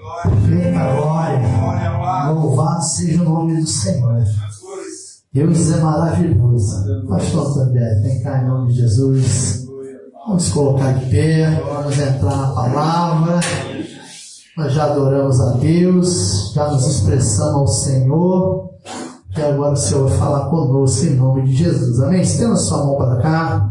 Perfeita glória. Louvado seja o nome do Senhor. Deus é maravilhoso. Pastor André, vem cá em nome de Jesus. Vamos colocar de pé, vamos entrar na palavra. Nós já adoramos a Deus, já nos expressamos ao Senhor. E agora o Senhor vai falar conosco em nome de Jesus. Amém? Estenda sua mão para cá.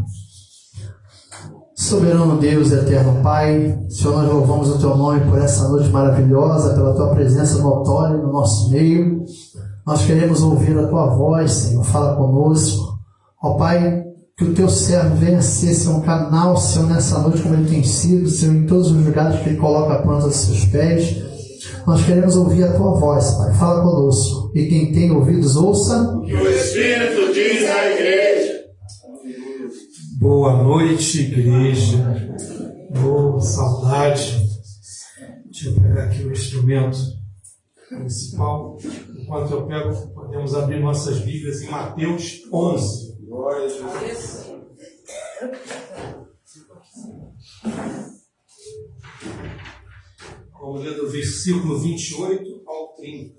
Soberano Deus, eterno Pai, Senhor, nós louvamos o Teu nome por essa noite maravilhosa, pela Tua presença notória no nosso meio. Nós queremos ouvir a Tua voz, Senhor, fala conosco. Ó Pai, que o Teu servo venha ser, Senhor, um canal, Senhor, nessa noite como ele tem sido, Senhor, em todos os lugares que Ele coloca a planta dos Seus pés. Nós queremos ouvir a Tua voz, Pai, fala conosco. E quem tem ouvidos, ouça o que o Espírito diz à igreja. Boa noite, igreja. Boa saudade. Deixa eu pegar aqui o instrumento principal. Enquanto eu pego, podemos abrir nossas Bíblias em Mateus 11. Glória a Jesus. Vamos ler do versículo 28 ao 30.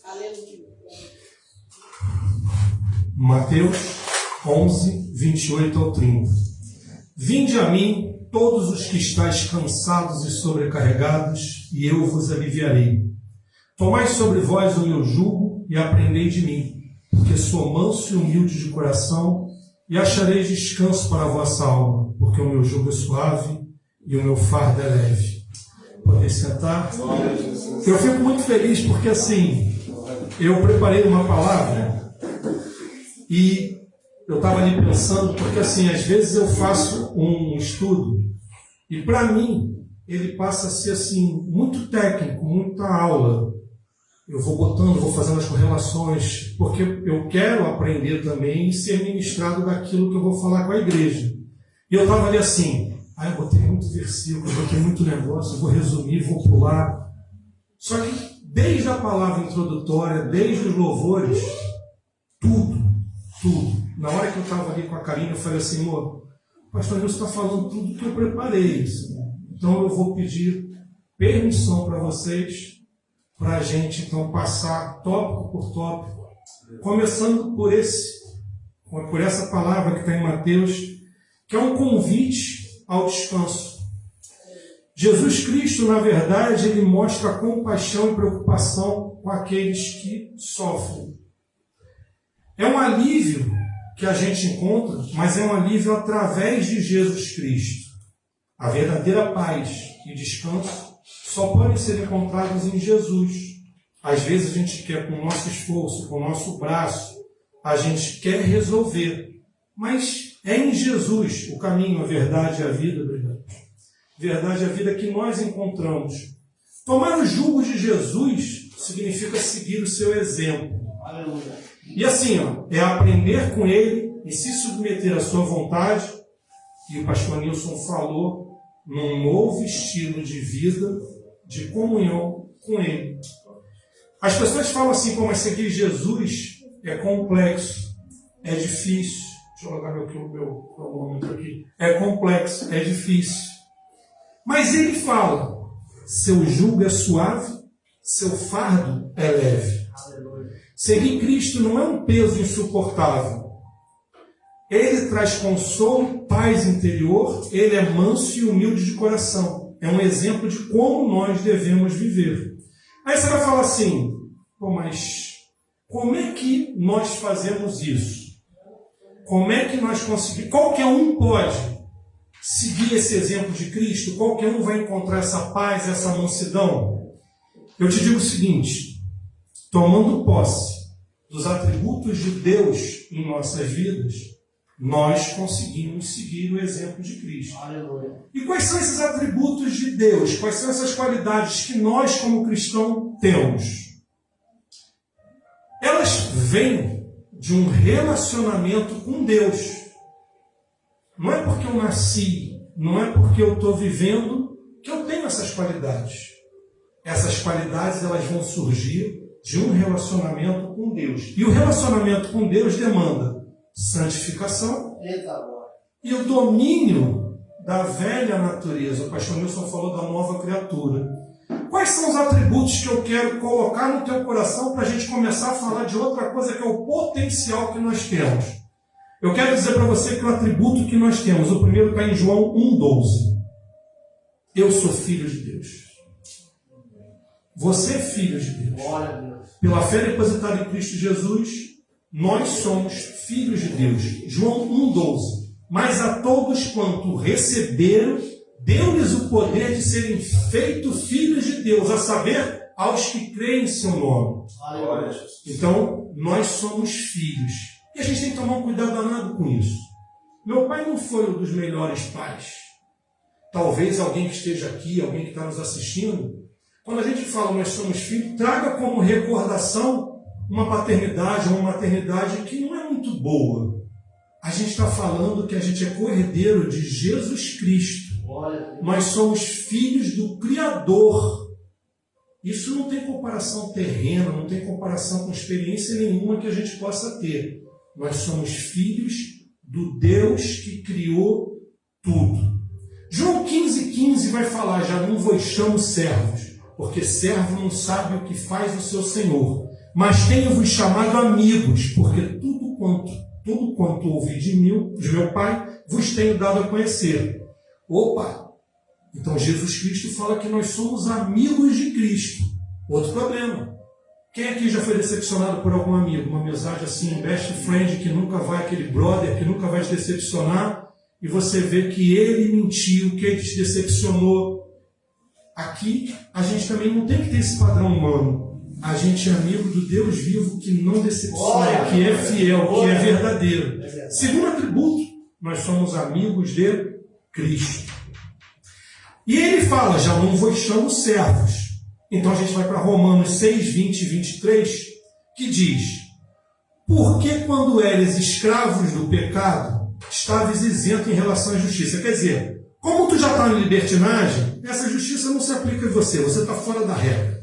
Aleluia. Mateus 11, 28 ao 30. Vinde a mim, todos os que estáis cansados e sobrecarregados, e eu vos aliviarei. Tomai sobre vós o meu jugo e aprendei de mim, porque sou manso e humilde de coração, e achareis descanso para a vossa alma, porque o meu jugo é suave e o meu fardo é leve. Podem sentar? Eu fico muito feliz porque assim, eu preparei uma palavra e eu estava ali pensando, porque assim, às vezes eu faço um estudo e para mim ele passa a ser assim, muito técnico, muita aula. Eu vou botando, vou fazendo as correlações, porque eu quero aprender também e ser ministrado daquilo que eu vou falar com a igreja. E eu estava ali assim, eu botei muito versículo, eu botei muito negócio, eu vou resumir, vou pular. Só que desde a palavra introdutória, desde os louvores, tudo. Na hora que eu estava ali com a Karine, eu falei assim, amor, o pastor Nilson está falando tudo que eu preparei. Então eu vou pedir permissão para vocês, para a gente então passar tópico por tópico, começando por essa palavra que está em Mateus, que é um convite ao descanso. Jesus Cristo, na verdade, ele mostra compaixão e preocupação com aqueles que sofrem. É um alívio que a gente encontra, mas é um alívio através de Jesus Cristo. A verdadeira paz e descanso só podem ser encontrados em Jesus. Às vezes a gente quer, com o nosso esforço, com o nosso braço, a gente quer resolver. Mas é em Jesus o caminho, a verdade e a vida, obrigado. Verdade e a vida que nós encontramos. Tomar o jugo de Jesus significa seguir o seu exemplo. Aleluia. E assim, é aprender com ele e se submeter à sua vontade. E o pastor Nilson falou num novo estilo de vida, de comunhão com ele. As pessoas falam assim, mas seguir Jesus é complexo, é difícil. Deixa eu colocar meu cronômetro aqui. É complexo, é difícil. Mas ele fala, seu jugo é suave, seu fardo é leve. Seguir Cristo não é um peso insuportável. Ele traz consolo, paz interior, ele é manso e humilde de coração. É um exemplo de como nós devemos viver. Aí você vai falar assim, mas como é que nós fazemos isso? Como é que nós conseguimos? Qualquer um pode seguir esse exemplo de Cristo? Qualquer um vai encontrar essa paz, essa mansidão? Eu te digo o seguinte, tomando posse dos atributos de Deus em nossas vidas, nós conseguimos seguir o exemplo de Cristo. Aleluia. E quais são esses atributos de Deus? Quais são essas qualidades que nós, como cristãos, temos? Elas vêm de um relacionamento com Deus. Não é porque eu nasci, não é porque eu estou vivendo que eu tenho essas qualidades. Essas qualidades elas vão surgir de um relacionamento com Deus. E o relacionamento com Deus demanda santificação e o domínio da velha natureza. O pastor Nilson falou da nova criatura. Quais são os atributos que eu quero colocar no teu coração para a gente começar a falar de outra coisa, que é o potencial que nós temos? Eu quero dizer para você que o atributo que nós temos, o primeiro está em João 1,12. Eu sou filho de Deus. Você é filho de Deus. Pela fé depositada em Cristo Jesus, nós somos filhos de Deus. João 1,12. Mas a todos quanto receberam, deu-lhes o poder de serem feitos filhos de Deus, a saber, aos que creem em seu nome. Então, nós somos filhos. E a gente tem que tomar um cuidado danado com isso. Meu pai não foi um dos melhores pais. Talvez alguém que esteja aqui, alguém que está nos assistindo, quando a gente fala nós somos filhos, traga como recordação uma paternidade ou uma maternidade que não é muito boa. A gente está falando que a gente é co-herdeiro de Jesus Cristo. Nós somos filhos do Criador. Isso não tem comparação terrena, não tem comparação com experiência nenhuma que a gente possa ter. Nós somos filhos do Deus que criou tudo. João 15,15 vai falar: já não vos chamo servos, porque servo não sabe o que faz o seu Senhor, mas tenho-vos chamado amigos, porque tudo quanto ouvi de meu Pai, vos tenho dado a conhecer. Opa! Então Jesus Cristo fala que nós somos amigos de Cristo. Outro problema. Quem aqui já foi decepcionado por algum amigo? Uma amizade assim, best friend, que nunca vai, aquele brother que nunca vai te decepcionar, e você vê que ele mentiu, que ele te decepcionou. Aqui, a gente também não tem que ter esse padrão humano. A gente é amigo do Deus vivo que não decepciona, que é fiel, que é verdadeiro. Segundo atributo, nós somos amigos de Cristo. E ele fala: já não vos chamo servos. Então a gente vai para Romanos 6, 20 e 23, que diz: porque quando eres escravos do pecado, estavas isento em relação à justiça. Quer dizer, como tu já está em libertinagem, essa justiça não se aplica a você, você está fora da regra.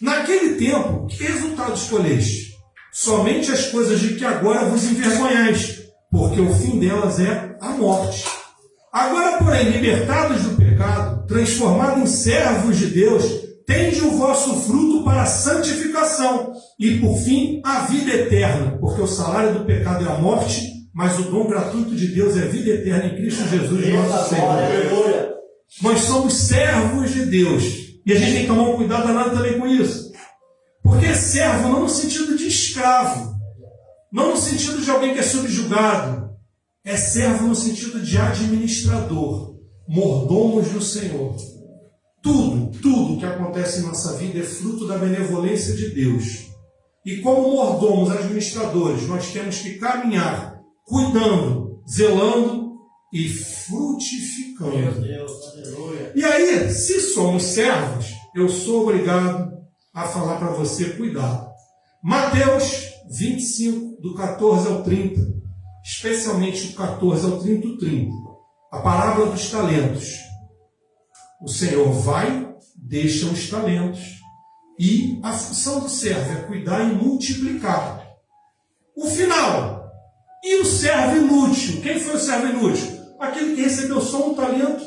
Naquele tempo, que resultado escolheste? Somente as coisas de que agora vos envergonhais, porque o fim delas é a morte. Agora, porém, libertados do pecado, transformados em servos de Deus, tende o vosso fruto para a santificação e, por fim, a vida eterna, porque o salário do pecado é a morte, mas o dom gratuito de Deus é a vida eterna em Cristo Jesus, nosso Senhor. Nós somos servos de Deus. E a gente tem que tomar um cuidado danado também com isso. Porque servo não no sentido de escravo, não no sentido de alguém que é subjugado. É servo no sentido de administrador, mordomos do Senhor. Tudo que acontece em nossa vida é fruto da benevolência de Deus. E como mordomos, administradores, nós temos que caminhar cuidando, zelando e frutificando. Meu Deus, aleluia. E aí, se somos servos, eu sou obrigado a falar para você cuidado. Mateus 25, do 14 ao 30, especialmente do 14 ao 30, a parábola dos talentos. O Senhor vai, deixa os talentos, e a função do servo é cuidar e multiplicar. O final. E o servo inútil? Quem foi o servo inútil? Aquele que recebeu só um talento,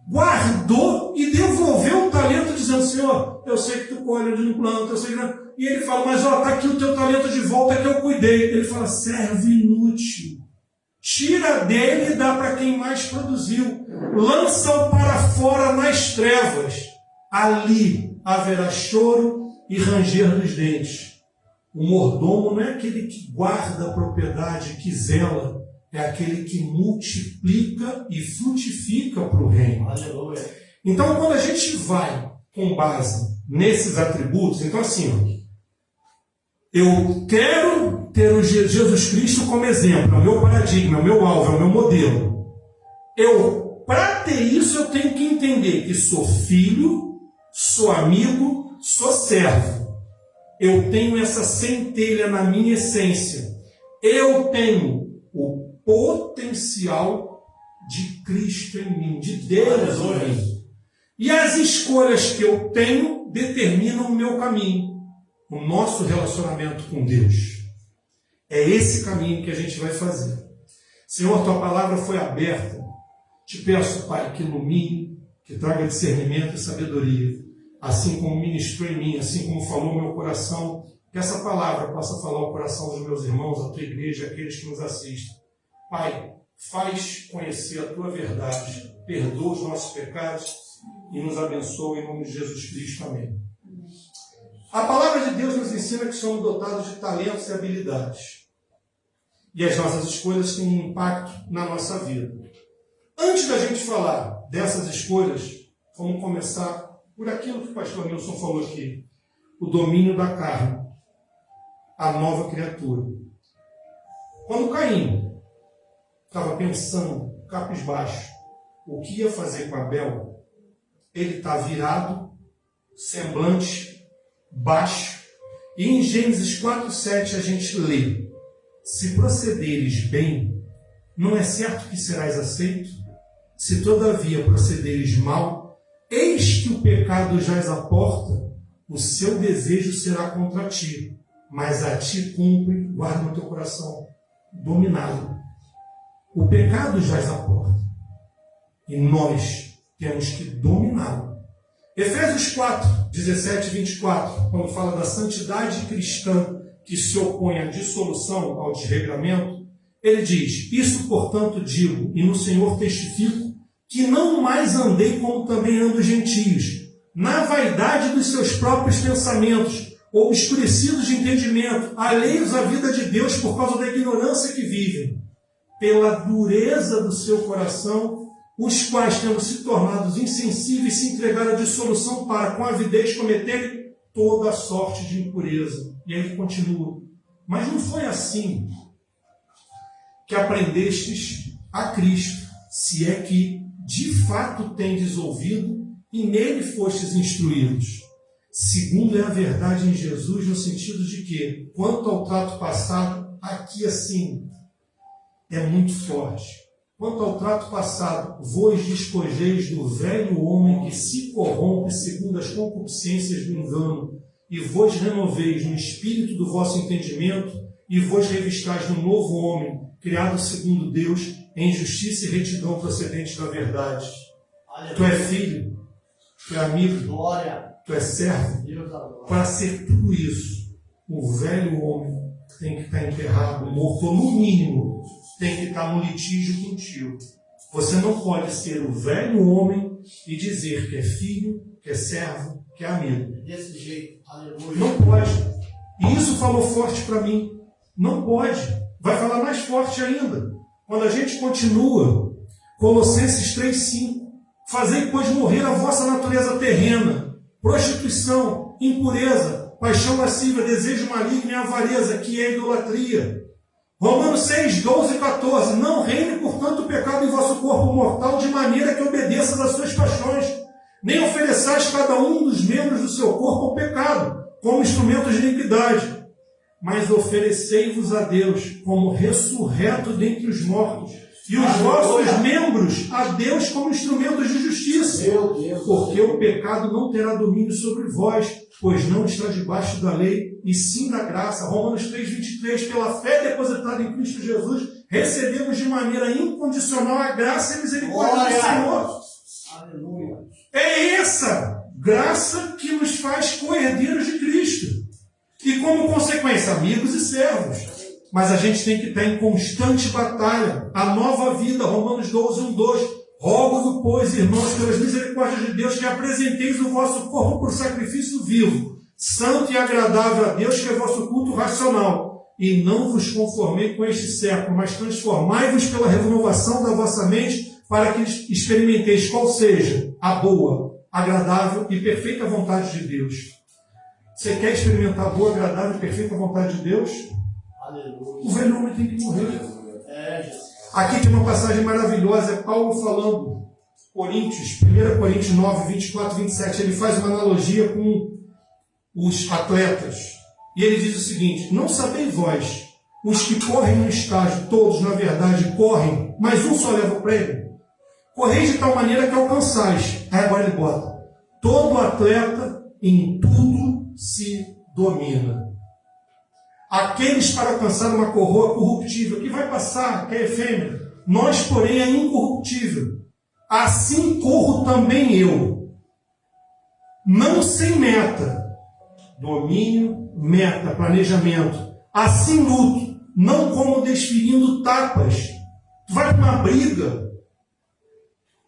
guardou e devolveu o talento, dizendo: Senhor, eu sei que tu colhe onde não planta, eu sei que não... E ele fala: mas está aqui o teu talento de volta que eu cuidei. Ele fala: servo inútil. Tira dele e dá para quem mais produziu. Lança-o para fora nas trevas. Ali haverá choro e ranger dos dentes. O mordomo não é aquele que guarda a propriedade, que zela. É aquele que multiplica e frutifica para o reino. Aleluia. Então, quando a gente vai com base nesses atributos, então assim, eu quero ter o Jesus Cristo como exemplo, é o meu paradigma, é o meu alvo, é o meu modelo. Para ter isso, eu tenho que entender que sou filho, sou amigo, sou servo. Eu tenho essa centelha na minha essência. Eu tenho o potencial de Cristo em mim, de Deus em mim. E as escolhas que eu tenho determinam o meu caminho, o nosso relacionamento com Deus. É esse caminho que a gente vai fazer. Senhor, tua palavra foi aberta Te peço, Pai, que ilumine, que traga discernimento e sabedoria, assim como ministrou em mim, assim como falou no meu coração, que essa palavra possa falar ao coração dos meus irmãos, a tua igreja, aqueles que nos assistem. Pai, faz conhecer a tua verdade, perdoa os nossos pecados e nos abençoa em nome de Jesus Cristo. Amém. A palavra de Deus nos ensina que somos dotados de talentos e habilidades. E as nossas escolhas têm um impacto na nossa vida. Antes da gente falar dessas escolhas, vamos começar por aquilo que o pastor Nilson falou aqui. O domínio da carne. A nova criatura. Quando Caim estava pensando, cabisbaixo, o que ia fazer com Abel, ele está virado, semblante, baixo. E em Gênesis 4:7 a gente lê: se procederes bem, não é certo que serás aceito? Se todavia procederes mal, eis que o pecado jaz à porta, o seu desejo será contra ti, mas a ti cumpre, guarda no teu coração, dominá-lo. O pecado jaz à porta, e nós temos que dominá-lo. Efésios 4:17 e 24, quando fala da santidade cristã que se opõe à dissolução, ao desregramento, ele diz: isso, portanto, digo, e no Senhor testifico, que não mais andei como também andam os gentios, na vaidade dos seus próprios pensamentos, obscurecidos de entendimento, alheios à vida de Deus por causa da ignorância que vivem, pela dureza do seu coração, os quais, tendo se tornado insensíveis, se entregaram à dissolução para, com avidez, cometerem toda a sorte de impureza. E aí ele continua: mas não foi assim que aprendestes a Cristo, se é que de fato tendes ouvido e nele fostes instruídos, segundo é a verdade em Jesus, no sentido de que, quanto ao trato passado, aqui assim é muito forte. Quanto ao trato passado, vos despojeis do velho homem que se corrompe segundo as concupiscências do engano, e vos renoveis no espírito do vosso entendimento, e vos revistais no novo homem, criado segundo Deus, em justiça e retidão procedentes da verdade. Aleluia. Tu é filho, tu é amigo, glória. Tu é servo. Para ser tudo isso, o velho homem tem que estar enterrado, morto, ou no mínimo, tem que estar no litígio contigo. Você não pode ser o velho homem e dizer que é filho, que é servo, que é amigo. Desse jeito, aleluia. Não pode. E isso falou forte para mim. Não pode. Vai falar mais forte ainda. Quando a gente continua, Colossenses 3:5, fazei, pois, morrer a vossa natureza terrena, prostituição, impureza, paixão lascívia, desejo maligno e avareza, que é idolatria. Romanos 6:12 e 14, não reine, portanto, o pecado em vosso corpo mortal, de maneira que obedeça às suas paixões, nem ofereçais cada um dos membros do seu corpo ao pecado, como instrumentos de iniquidade, mas oferecei-vos a Deus como ressurreto dentre os mortos, e os vossos membros a Deus como instrumentos de justiça. Porque o pecado não terá domínio sobre vós, pois não está debaixo da lei, e sim da graça. Romanos 3:23, pela fé depositada em Cristo Jesus, recebemos de maneira incondicional a graça e a misericórdia do Senhor. Aleluia. É essa graça que nos faz co-herdeiros de Cristo. E como consequência, amigos e servos. Mas a gente tem que estar em constante batalha. A nova vida, Romanos 12:1-2. Rogo-vos, pois, irmãos, pelas misericórdias de Deus, que apresenteis o vosso corpo por sacrifício vivo, santo e agradável a Deus, que é vosso culto racional. E não vos conformei com este século, mas transformai-vos pela renovação da vossa mente, para que experimenteis qual seja a boa, agradável e perfeita vontade de Deus. Você quer experimentar a boa, agradável e perfeita vontade de Deus? Aleluia. O velho homem tem que morrer. Jesus. Aqui tem uma passagem maravilhosa, é Paulo falando, Coríntios, 1 Coríntios 9:24-27, ele faz uma analogia com os atletas. E ele diz o seguinte: não sabeis vós, os que correm no estágio, todos na verdade correm, mas um só leva o prêmio? Correis de tal maneira que alcançais. Aí agora ele bota: todo atleta em tudo se domina. Aqueles para alcançar uma coroa corruptível, que vai passar, que é efêmera. Nós, porém, é incorruptível. assim corro também eu. Não sem meta. Domínio, meta, planejamento. Assim luto, não como desferindo tapas. Tu vai para uma briga.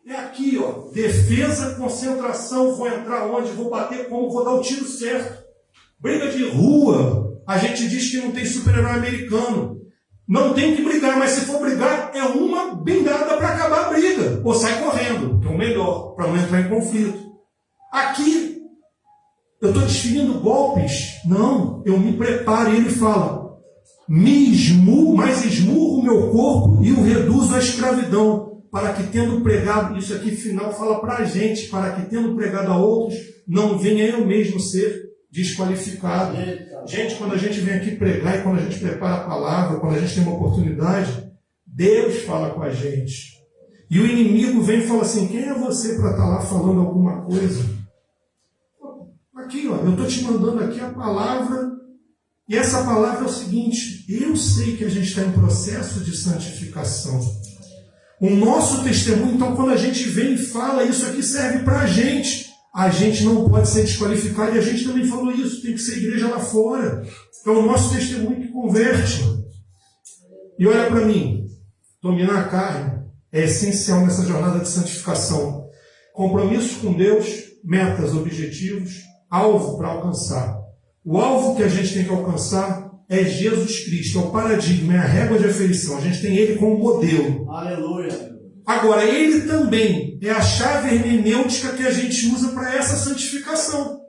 É aqui, ó. Defesa, concentração. Vou entrar onde? Vou bater como? Vou dar o tiro certo. Briga de rua. A gente diz que não tem super-herói americano. Não tem que brigar, mas se for brigar, é uma bengada para acabar a briga. Ou sai correndo, que é o melhor, para não entrar em conflito. Aqui, eu estou desferindo golpes? Não, eu me preparo. E ele fala, mas esmurro o meu corpo e o reduzo à escravidão, para que tendo pregado, isso aqui final fala para a gente, para que tendo pregado a outros, não venha eu mesmo ser desqualificado. Gente, quando a gente vem aqui pregar e quando a gente prepara a palavra, quando a gente tem uma oportunidade, Deus fala com a gente. E o inimigo vem e fala assim, quem é você para estar lá falando alguma coisa? Aqui, ó, eu estou te mandando aqui a palavra, e essa palavra é o seguinte, eu sei que a gente está em processo de santificação. O nosso testemunho, então, quando a gente vem e fala, isso aqui serve para a gente. A gente não pode ser desqualificado, e a gente também falou isso, tem que ser igreja lá fora. É o nosso testemunho que converte. E olha para mim, dominar a carne é essencial nessa jornada de santificação. Compromissos com Deus, metas, objetivos, alvo para alcançar. O alvo que a gente tem que alcançar é Jesus Cristo, é o paradigma, é a régua de aferição. A gente tem ele como modelo. Aleluia. Agora, ele também é a chave hermenêutica que a gente usa para essa santificação.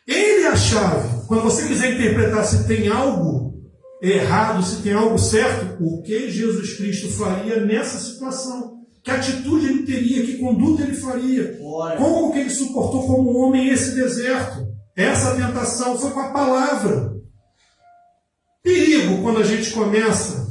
Ele é a chave. Quando você quiser interpretar se tem algo errado, se tem algo certo, o que Jesus Cristo faria nessa situação? Que atitude ele teria? Que conduta ele faria? Como que ele suportou como homem esse deserto? Essa tentação foi com a palavra. Perigo quando a gente começa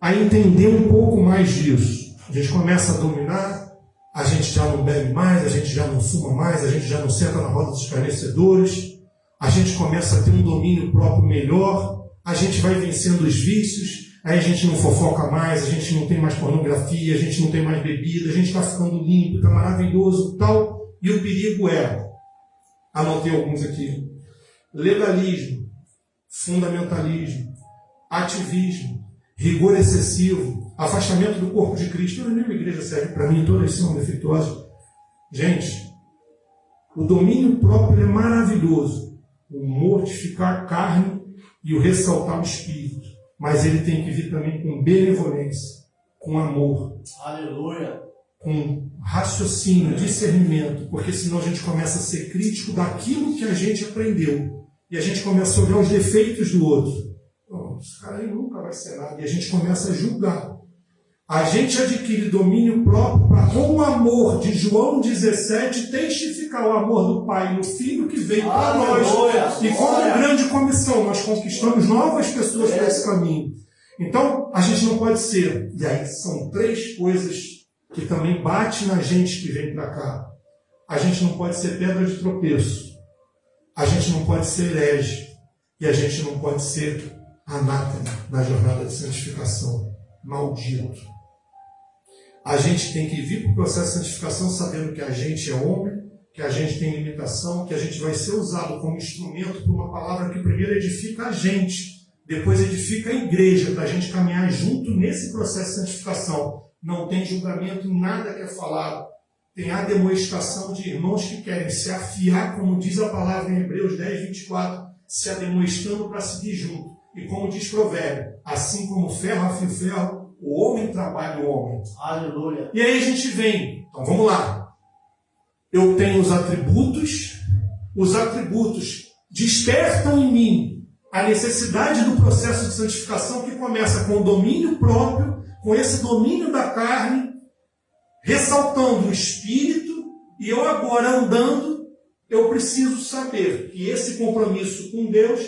a entender um pouco mais disso. A gente começa a dominar, a gente já não bebe mais, a gente já não fuma mais, a gente já não senta na roda dos escarnecedores, a gente começa a ter um domínio próprio melhor, a gente vai vencendo os vícios, aí a gente não fofoca mais, a gente não tem mais pornografia, a gente não tem mais bebida, a gente está ficando limpo, está maravilhoso e tal. E o perigo é, anotei alguns aqui, legalismo, fundamentalismo, ativismo, rigor excessivo, afastamento do corpo de Cristo. Nenhuma igreja serve para mim, todas são defeituosas. Gente, o domínio próprio é maravilhoso. O mortificar a carne e o ressaltar o espírito. Mas ele tem que vir também com benevolência, com amor. Aleluia. Com raciocínio, discernimento. Porque senão a gente começa a ser crítico daquilo que a gente aprendeu. E a gente começa a olhar os defeitos do outro. Esse cara aí nunca vai ser nada. E a gente começa a julgar. A gente adquire domínio próprio para, com o amor de João 17, testificar o amor do Pai no Filho que veio para nós. E como grande comissão, nós conquistamos novas pessoas para esse caminho. Então, a gente não pode ser. E aí são três coisas que também batem na gente que vem para cá. A gente não pode ser pedra de tropeço. A gente não pode ser herege. E a gente não pode ser anátema na jornada de santificação. Maldito. A gente tem que vir para o processo de santificação sabendo que a gente é homem, que a gente tem limitação, que a gente vai ser usado como instrumento por uma palavra que primeiro edifica a gente, depois edifica a igreja, para a gente caminhar junto nesse processo de santificação. Não tem julgamento em nada que é falado. Tem a demonstração de irmãos que querem se afiar, como diz a palavra em Hebreus 10, 24, se ademoestando para seguir junto. E como diz Provérbio, assim como ferro afia o ferro, o homem trabalha o homem. Aleluia. E aí a gente vem. Então vamos lá. Eu tenho os atributos despertam em mim a necessidade do processo de santificação que começa com o domínio próprio, com esse domínio da carne, ressaltando o espírito, e eu agora andando, eu preciso saber que esse compromisso com Deus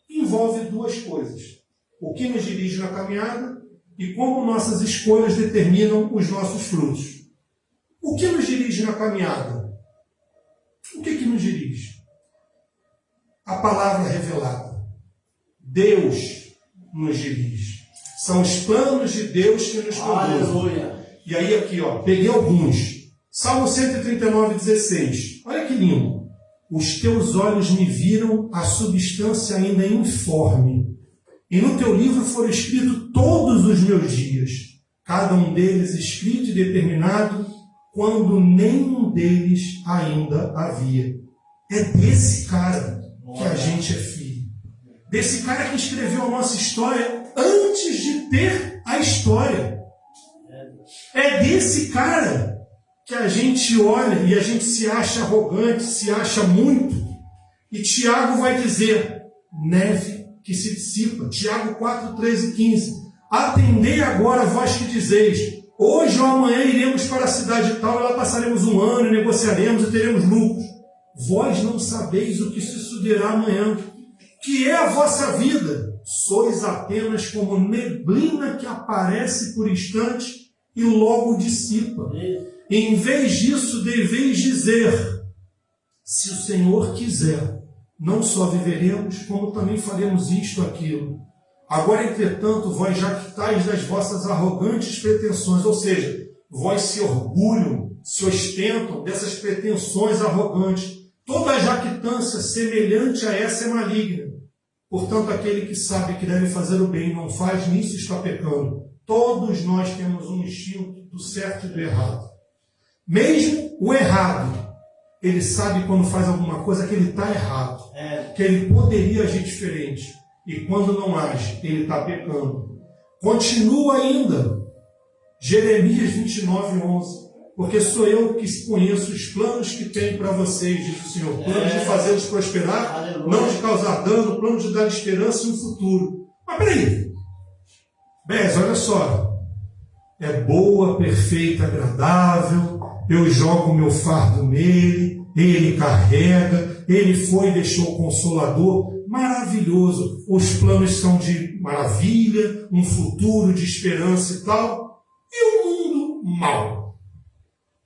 envolve duas coisas. O que nos dirige na caminhada e como nossas escolhas determinam os nossos frutos. O que nos dirige na caminhada? O que nos dirige? A palavra revelada. Deus nos dirige. São os planos de Deus que nos conduzem. Aleluia. E aí aqui, ó, peguei alguns. Salmo 139:16. Olha que lindo. Os teus olhos me viram a substância ainda informe, e no teu livro foram escritos todos os meus dias, cada um deles escrito e determinado, quando nenhum deles ainda havia. É desse cara que a gente é filho. Desse cara que escreveu a nossa história antes de ter a história. É desse cara que a gente olha e a gente se acha arrogante, se acha muito. E Tiago vai dizer, neve que se dissipa. Tiago 4, 13 e 15. Atendei agora vós que dizeis, hoje ou amanhã iremos para a cidade tal, e lá passaremos um ano, e negociaremos e teremos lucros. Vós não sabeis o que se sucederá amanhã. Que é a vossa vida? Sois apenas como neblina que aparece por instante e logo dissipa. Em vez disso, deveis dizer, se o Senhor quiser, não só viveremos, como também faremos isto ou aquilo. Agora, entretanto, vós jactais das vossas arrogantes pretensões, ou seja, vós se orgulham, se ostentam dessas pretensões arrogantes. Toda jactância semelhante a essa é maligna. Portanto, aquele que sabe que deve fazer o bem e não faz, nisso está pecando. Todos nós temos um instinto do certo e do errado. Mesmo o errado, ele sabe quando faz alguma coisa que ele está errado, que ele poderia agir diferente. E quando não age, ele está pecando. Continua ainda, Jeremias 29, 11. Porque sou eu que conheço os planos que tenho para vocês, diz o Senhor. Planos de fazê-los prosperar, aleluia, não de causar dano, planos de dar esperança e um futuro. Mas peraí. Bez, olha só. É boa, perfeita, agradável. Eu jogo o meu fardo nele. Ele carrega. Ele foi e deixou o Consolador. Maravilhoso. Os planos são de maravilha, um futuro de esperança e tal. E o mundo mau.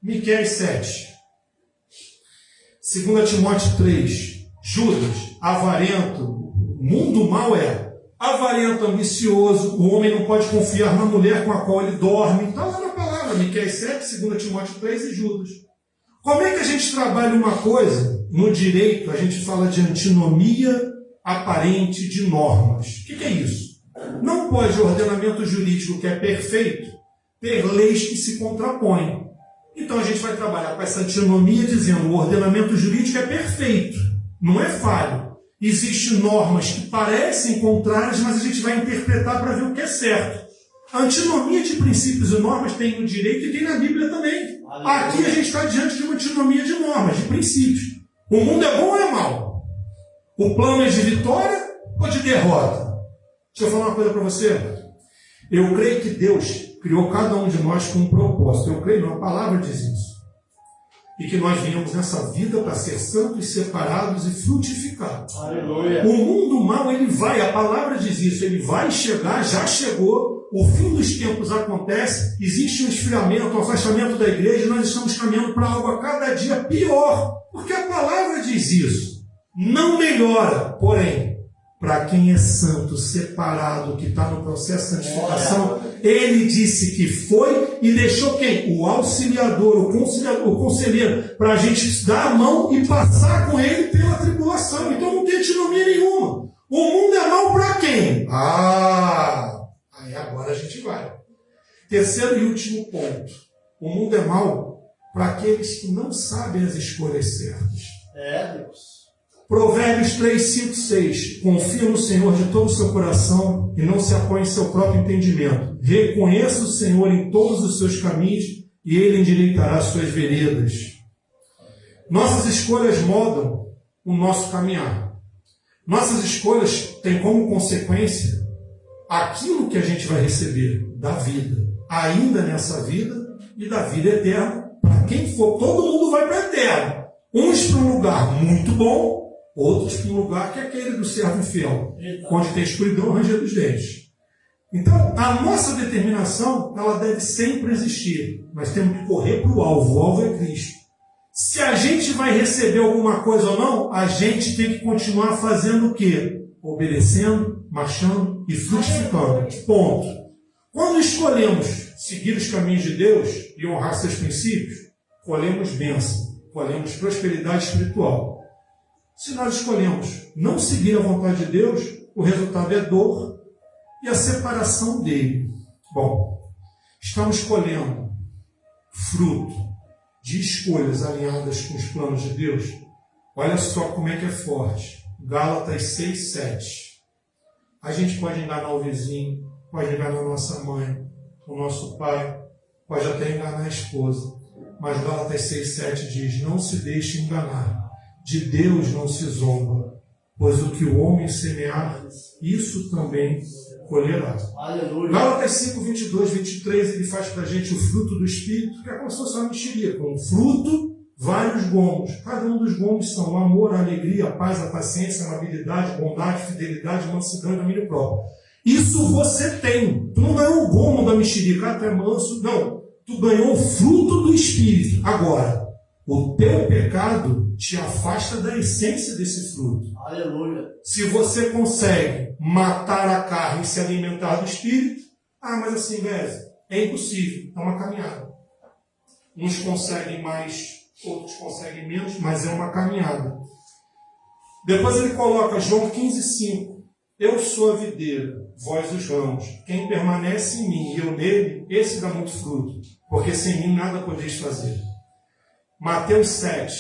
Miqueias 7. 2 Timóteo 3. Judas, avarento. O mundo mau é avarento, ambicioso. O homem não pode confiar na mulher com a qual ele dorme. Está lá na palavra. Miqueias 7, 2 Timóteo 3 e Judas. Como é que a gente trabalha uma coisa? No direito, a gente fala de antinomia aparente de normas. O que é isso? Não pode o ordenamento jurídico, que é perfeito, ter leis que se contrapõem. Então a gente vai trabalhar com essa antinomia dizendo o ordenamento jurídico é perfeito, não é falho. Existem normas que parecem contrárias, mas a gente vai interpretar para ver o que é certo. A antinomia de princípios e normas tem no direito e tem na Bíblia também. Aqui a gente está diante de uma antinomia de normas, de princípios. O mundo é bom ou é mau? O plano é de vitória ou de derrota? Deixa eu falar uma coisa para você. Eu creio que Deus criou cada um de nós com um propósito. Eu creio, a palavra diz isso. E que nós viemos nessa vida para ser santos, separados e frutificados. Aleluia. O mundo mau, ele vai, a palavra diz isso, ele vai chegar, já chegou, o fim dos tempos acontece, existe um esfriamento, um afastamento da igreja, e nós estamos caminhando para algo a cada dia pior, porque a palavra diz isso. Não melhora, porém, para quem é santo, separado, que está no processo de santificação, ele disse que foi e deixou quem? O auxiliador, o conselheiro, para a gente dar a mão e passar com ele pela tribulação. Então não tem antinomia nenhuma. O mundo é mau para quem? Aí agora a gente vai. Terceiro e último ponto. O mundo é mau para aqueles que não sabem as escolhas certas. Deus. Provérbios 3, 5, 6. Confia no Senhor de todo o seu coração e não se apoie em seu próprio entendimento. Reconheça o Senhor em todos os seus caminhos e Ele endireitará as suas veredas. Nossas escolhas moldam o nosso caminhar. Nossas escolhas têm como consequência aquilo que a gente vai receber da vida, ainda nessa vida e da vida eterna. Para quem for, todo mundo vai para a eterna. Uns para um lugar muito bom, outros para um lugar que é aquele do servo fiel, onde tem escuridão e ranger dos dentes. Então, a nossa determinação, ela deve sempre existir. Nós temos que correr para o alvo é Cristo. Se a gente vai receber alguma coisa ou não, a gente tem que continuar fazendo o quê? Obedecendo, marchando e frutificando. Ponto. Quando escolhemos seguir os caminhos de Deus e honrar seus princípios, colhemos bênção, colhemos prosperidade espiritual. Se nós escolhemos não seguir a vontade de Deus, o resultado é dor e a separação dele. Bom, estamos colhendo fruto de escolhas alinhadas com os planos de Deus. Olha só como é que é forte. Gálatas 6, 7. A gente pode enganar o vizinho, pode enganar a nossa mãe, o nosso pai, pode até enganar a esposa. Mas Gálatas 6, 7 diz: não se deixe enganar, de Deus não se zomba, pois o que o homem semear, isso também colherá. Aleluia. Gálatas 5, 22, 23, ele faz para a gente o fruto do Espírito, que é como se fosse uma mexeria, com fruto, vários gomos. Cada um dos gomos são o amor, a alegria, a paz, a paciência, a amabilidade, bondade, fidelidade, mansidão e domínio próprio. Isso você tem. Tu não ganhou o gomo da mexerica, tu é manso. Não. Tu ganhou o fruto do Espírito. Agora, o teu pecado te afasta da essência desse fruto. Aleluia. Se você consegue matar a carne e se alimentar do Espírito, mas assim, velho, é impossível. É uma caminhada. Uns conseguem mais, outros conseguem menos, mas é uma caminhada. Depois ele coloca João 15, 5. Eu sou a videira, vós os ramos. Quem permanece em mim e eu nele, esse dá muito fruto, porque sem mim nada podeis fazer. Mateus 7,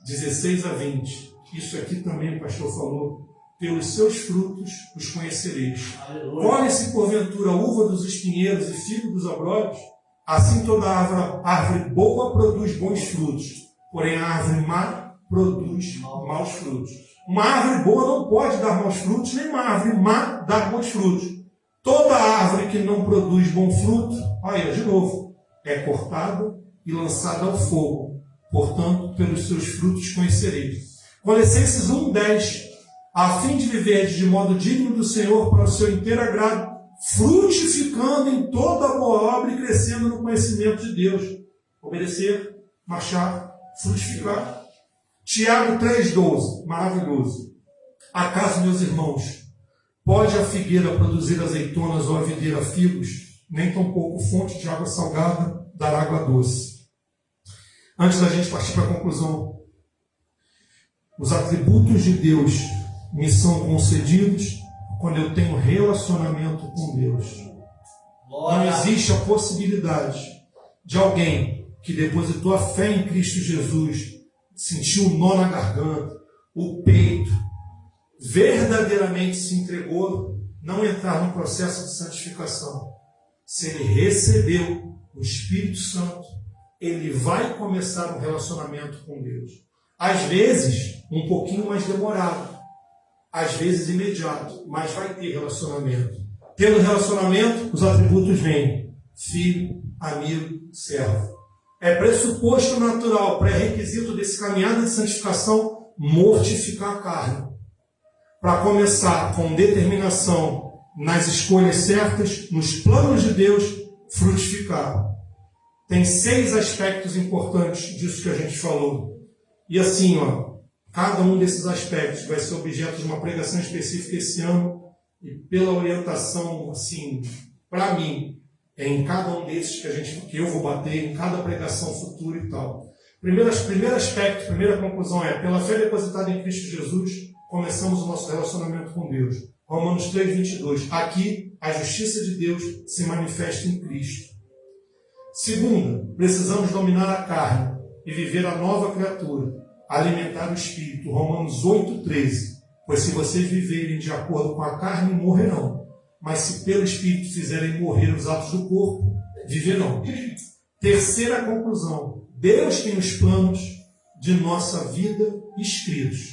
16 a 20. Isso aqui também o pastor falou. Pelos seus frutos os conhecereis. Colhe-se porventura a uva dos espinheiros e figo dos abrolhos? Assim toda árvore boa produz bons frutos, porém a árvore má produz maus frutos. Uma árvore boa não pode dar maus frutos, nem uma árvore má dar bons frutos. Toda árvore que não produz bom fruto, olha, de novo, é cortada e lançada ao fogo. Portanto, pelos seus frutos conhecereis. Colossenses 1, 10. A fim de viver de modo digno do Senhor para o seu inteiro agrado, frutificando em toda boa obra e crescendo no conhecimento de Deus. Obedecer, marchar, frutificar. Tiago 3,12, maravilhoso. Acaso, meus irmãos, pode a figueira produzir azeitonas ou a videira figos? Nem tampouco fonte de água salgada dar água doce. Antes da gente partir para a conclusão, os atributos de Deus me são concedidos quando eu tenho relacionamento com Deus. Não existe a possibilidade de alguém que depositou a fé em Cristo Jesus, sentiu um nó na garganta, o peito, verdadeiramente se entregou, não entrar no processo de santificação. Se ele recebeu o Espírito Santo, ele vai começar um relacionamento com Deus. Às vezes, um pouquinho mais demorado, às vezes imediato, mas vai ter relacionamento. Tendo relacionamento, os atributos vêm: filho, amigo, servo. É pressuposto natural, pré-requisito desse caminhada de santificação, mortificar a carne. Para começar com determinação nas escolhas certas, nos planos de Deus, frutificar. Tem 6 aspectos importantes disso que a gente falou. E assim, cada um desses aspectos vai ser objeto de uma pregação específica esse ano. E pela orientação, assim, para mim, é em cada um desses que eu vou bater, em cada pregação futura e tal. Primeiro aspecto, primeira conclusão é: pela fé depositada em Cristo Jesus, começamos o nosso relacionamento com Deus. Romanos 3, 22. Aqui, a justiça de Deus se manifesta em Cristo. Segunda, precisamos dominar a carne e viver a nova criatura, alimentar o Espírito. Romanos 8, 13. Pois se vocês viverem de acordo com a carne, morrerão. Mas se pelo Espírito fizerem morrer os atos do corpo, viverão. Terceira conclusão: Deus tem os planos de nossa vida escritos,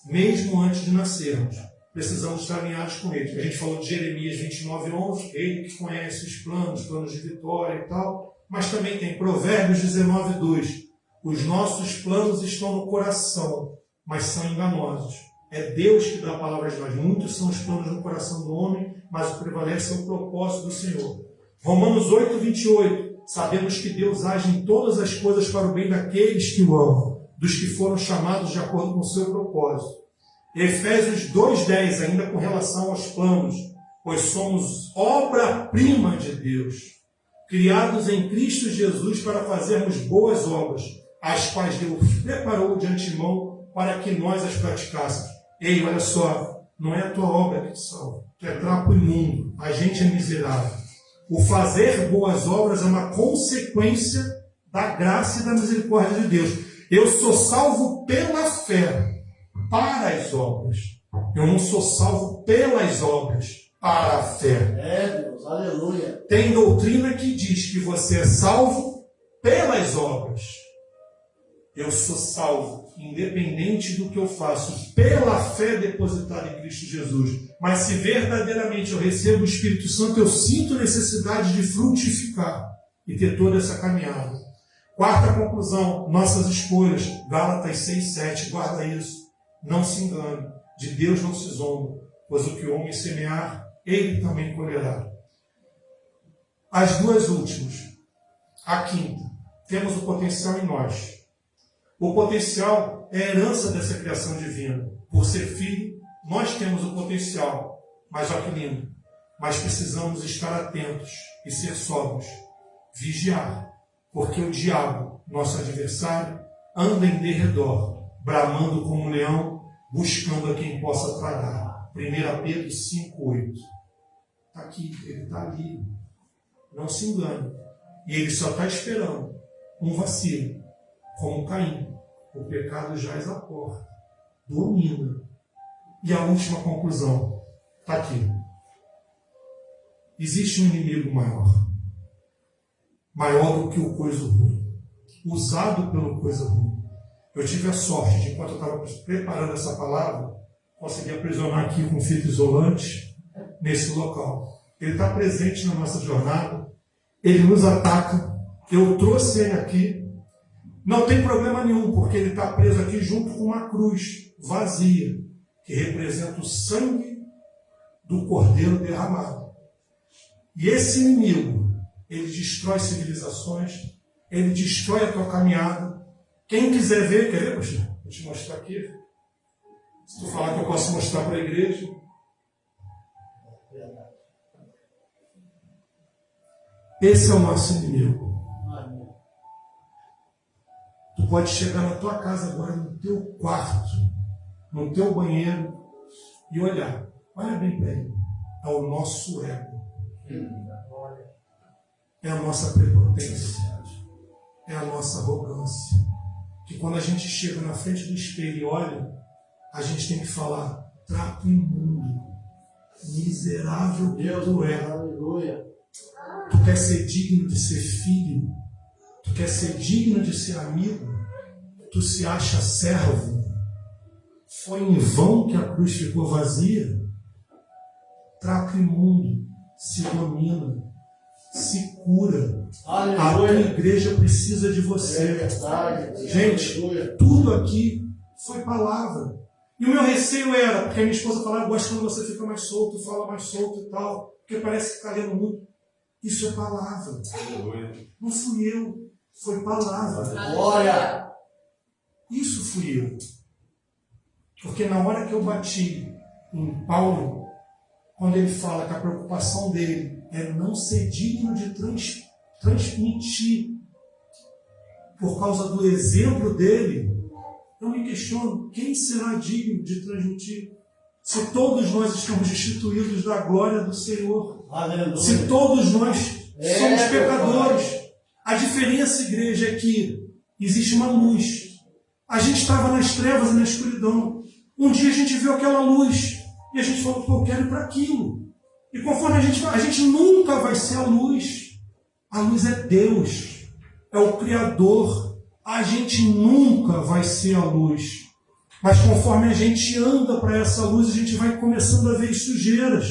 mesmo antes de nascermos. Precisamos estar alinhados com Ele. A gente falou de Jeremias 29, 11, Ele que conhece os planos de vitória e tal. Mas também tem Provérbios 19, 2. Os nossos planos estão no coração, mas são enganosos. É Deus que dá palavras de nós. Muitos são os planos no coração do homem, mas o que prevalece é o propósito do Senhor. Romanos 8, 28. Sabemos que Deus age em todas as coisas para o bem daqueles que o amam, dos que foram chamados de acordo com o seu propósito. Efésios 2, 10, ainda com relação aos planos. Pois somos obra-prima de Deus, criados em Cristo Jesus para fazermos boas obras, as quais Deus preparou de antemão para que nós as praticássemos. Ei, olha só, não é a tua obra que te salva. Tu é trapo imundo, a gente é miserável. O fazer boas obras é uma consequência da graça e da misericórdia de Deus. Eu sou salvo pela fé para as obras. Eu não sou salvo pelas obras para a fé. É, Deus, aleluia. Tem doutrina que diz que você é salvo pelas obras. Eu sou salvo, independente do que eu faço, pela fé depositada em Cristo Jesus. Mas se verdadeiramente eu recebo o Espírito Santo, eu sinto necessidade de frutificar e ter toda essa caminhada. Quarta conclusão, nossas escolhas. Gálatas 6:7, guarda isso. Não se engane, de Deus não se zomba, pois o que o homem semear, ele também colherá. As duas últimas. A quinta, temos o potencial em nós. O potencial é a herança dessa criação divina. Por ser filho, nós temos o potencial. Mas olha que lindo. Mas precisamos estar atentos e ser sóbrios. Vigiar. Porque o diabo, nosso adversário, anda em derredor, bramando como um leão, buscando a quem possa tragar. 1 Pedro 5:8. Está aqui, ele está ali. Não se engane. E ele só está esperando um vacilo, como Caim. O pecado jaz à porta, domina. E a última conclusão está aqui. Existe um inimigo maior do que o coisa ruim, usado pelo coisa ruim. Eu tive a sorte de, enquanto eu estava preparando essa palavra, conseguir aprisionar aqui com fita isolante nesse local. Ele está presente na nossa jornada, ele nos ataca. Eu trouxe ele aqui. Não tem problema nenhum, porque ele está preso aqui junto com uma cruz vazia, que representa o sangue do Cordeiro derramado. E esse inimigo, ele destrói civilizações, ele destrói a tua caminhada. Quem quiser ver, quer ver, pastor? Vou te mostrar aqui. Se tu falar que eu posso mostrar para a igreja. Esse é o nosso inimigo. Tu pode chegar na tua casa agora, no teu quarto, no teu banheiro, e olhar. Olha bem para ele. É o nosso ego. É a nossa prepotência. É a nossa arrogância. Que quando a gente chega na frente do espelho e olha, a gente tem que falar: trapo imundo, miserável que tu é. Aleluia. Tu quer ser digno de ser filho? Tu quer ser digno de ser amigo? Tu se acha servo? Foi em vão que a cruz ficou vazia? Trapo imundo, se domina, se cura. Aleluia. A tua igreja precisa de você. É verdade. Gente, Aleluia. tudo aqui foi palavra. E o meu receio era, porque a minha esposa falava: eu gosto quando você fica mais solto, fala mais solto e tal, porque parece que está lendo muito. Isso é palavra. Não fui eu, foi palavra. Glória. Isso fui eu. Porque na hora que eu bati em Paulo, quando ele fala que a preocupação dele é não ser digno de transmitir por causa do exemplo dele, eu me questiono: quem será digno de transmitir? Se todos nós estamos destituídos da glória do Senhor. Aleluia. Se todos nós somos É, pecadores. A diferença, igreja, é que existe uma luz. A gente estava nas trevas e na escuridão. Um dia a gente viu aquela luz e a gente falou: pô, eu quero ir para aquilo. E conforme a gente nunca vai ser a luz. A luz é Deus, é o Criador. A gente nunca vai ser a luz. Mas conforme a gente anda para essa luz, a gente vai começando a ver as sujeiras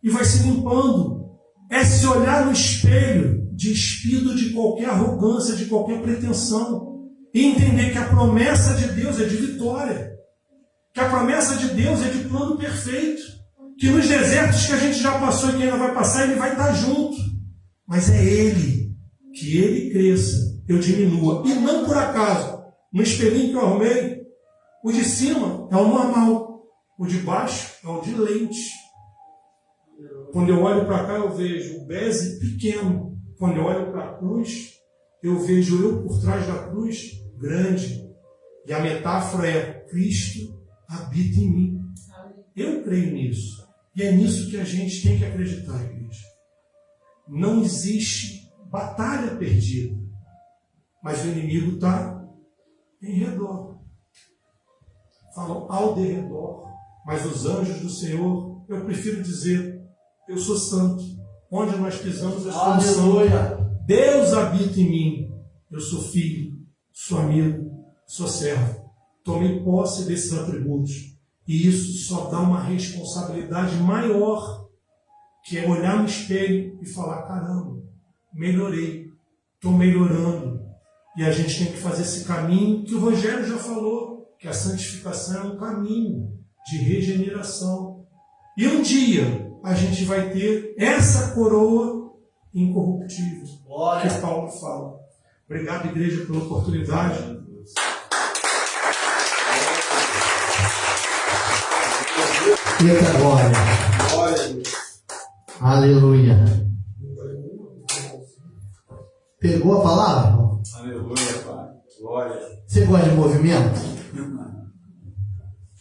e vai se limpando. É se olhar no espelho, despido de qualquer arrogância, de qualquer pretensão, e entender que a promessa de Deus é de vitória, que a promessa de Deus é de plano perfeito, que nos desertos que a gente já passou e que ainda vai passar, Ele vai estar junto. Mas é Ele, que Ele cresça, eu diminua. E não por acaso, no espelhinho que eu arrumei, o de cima é o normal, o de baixo é o de lente. Quando eu olho para cá, eu vejo o beze pequeno. Quando eu olho para a cruz, eu vejo eu por trás da cruz grande. E a metáfora é: Cristo habita em mim. Eu creio nisso. E é nisso que a gente tem que acreditar, igreja. Não existe batalha perdida. Mas o inimigo está em redor. Falam ao derredor. Mas os anjos do Senhor, eu prefiro dizer, eu sou santo. Onde nós pisamos, eu sou santo. Deus habita em mim. Eu sou filho, sou amigo, sou servo. Tomei posse desses atributos. E isso só dá uma responsabilidade maior, que é olhar no espelho e falar: caramba, melhorei, estou melhorando. E a gente tem que fazer esse caminho que o Rogério já falou, que a santificação é um caminho de regeneração. E um dia a gente vai ter essa coroa incorruptível, que Paulo fala. Obrigado, igreja, pela oportunidade. Eita glória. Aleluia. Pegou a palavra, irmão? Aleluia, Pai. Glória. Você gosta de movimento?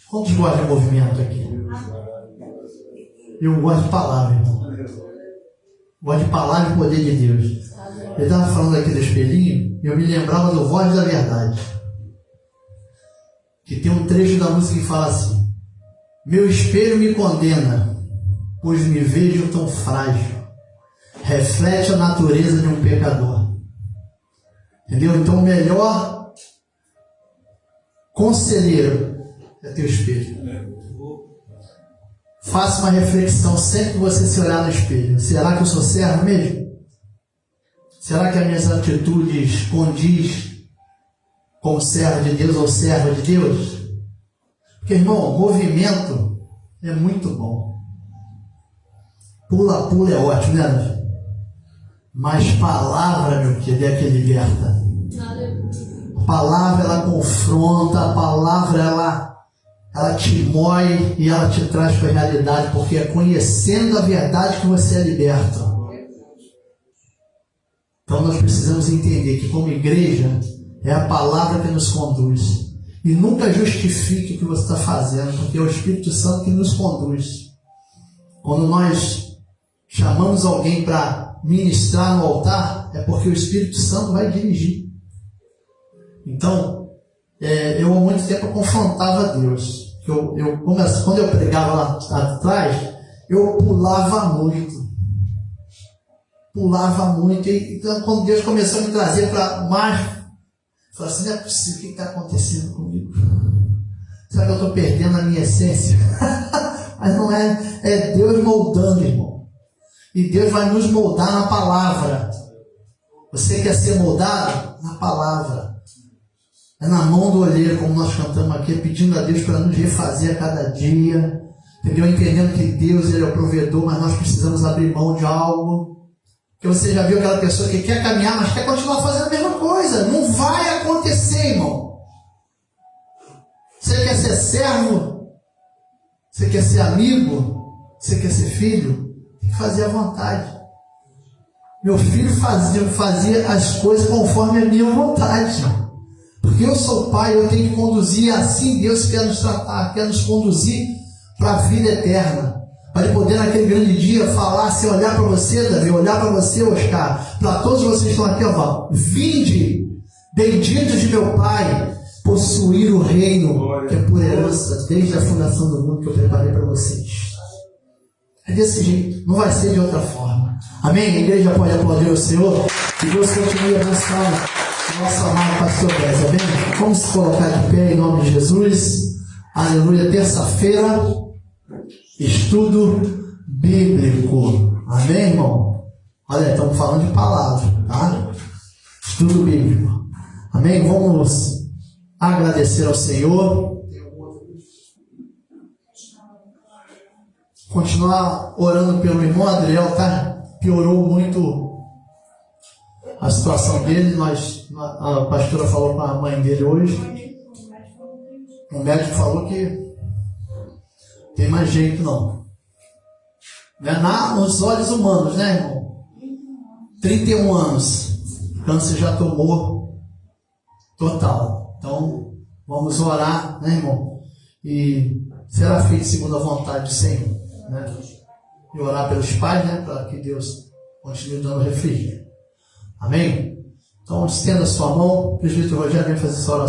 Quantos gostam de movimento aqui? Eu gosto de palavra, irmão. Gosto de palavra e poder de Deus. Ele estava falando aqui do espelhinho e eu me lembrava do Voz da Verdade. Que tem um trecho da música que fala assim: meu espelho me condena, pois me vejo tão frágil. Reflete a natureza de um pecador. Entendeu? Então o melhor conselheiro é teu espelho. Faça uma reflexão sempre que você se olhar no espelho. Será que eu sou servo mesmo? Será que as minhas atitudes condiz como servo de Deus ou serva de Deus? Porque, irmão, movimento é muito bom. Pula é ótimo, né? Mas palavra, meu querido, é que liberta. A palavra, ela confronta, a palavra, ela te moe e ela te traz para a realidade, porque é conhecendo a verdade que você é liberto. Então nós precisamos entender que como igreja é a palavra que nos conduz. E nunca justifique o que você está fazendo, porque é o Espírito Santo que nos conduz. Quando nós chamamos alguém para ministrar no altar, é porque o Espírito Santo vai dirigir. Então, eu há muito tempo confrontava Deus. Quando eu pregava lá atrás, eu pulava muito. E então, quando Deus começou a me trazer para mais, eu falei assim: não é possível, o que está acontecendo comigo? Será que eu estou perdendo a minha essência? Mas não é, é Deus moldando, irmão. E Deus vai nos moldar na palavra. Você quer ser moldado? Na palavra. É na mão do olheiro, como nós cantamos aqui, pedindo a Deus para nos refazer a cada dia. Entendeu? Entendendo que Deus, Ele é o provedor, mas nós precisamos abrir mão de algo. Porque você já viu aquela pessoa que quer caminhar, mas quer continuar fazendo a mesma coisa. Não vai acontecer, irmão. Você quer ser servo? Você quer ser amigo? Você quer ser filho? Tem que fazer à vontade. Meu filho fazia as coisas conforme a minha vontade. Porque eu sou pai, eu tenho que conduzir assim. Deus quer nos tratar, quer nos conduzir para a vida eterna. Para ele poder naquele grande dia falar, se olhar para você, Davi, olhar para você, Oscar, para todos vocês que estão aqui, ó, vinde, benditos de meu Pai, possuir o reino, que é por herança, desde a fundação do mundo que eu preparei para vocês. É desse jeito, não vai ser de outra forma. Amém? A igreja pode aplaudir o Senhor, e Deus continue abençoando o nosso amado pastor Bez, amém? Vamos se colocar de pé em nome de Jesus. Aleluia, terça-feira, estudo bíblico. Amém, irmão? Olha, estamos falando de palavra, tá? Estudo bíblico. Amém? Vamos agradecer ao Senhor. Continuar orando pelo irmão Adriel, tá? Piorou muito a situação dele. A pastora falou com a mãe dele hoje. O médico falou que tem mais jeito não. Não é nos olhos humanos, né, irmão? 31 anos. Câncer já tomou total. Então, vamos orar, né, irmão? E será feito segundo a vontade do Senhor, né? E orar pelos pais, né, para que Deus continue dando refrigério. Amém? Então, estenda a sua mão, o presbítero Rogério vem fazer essa oração.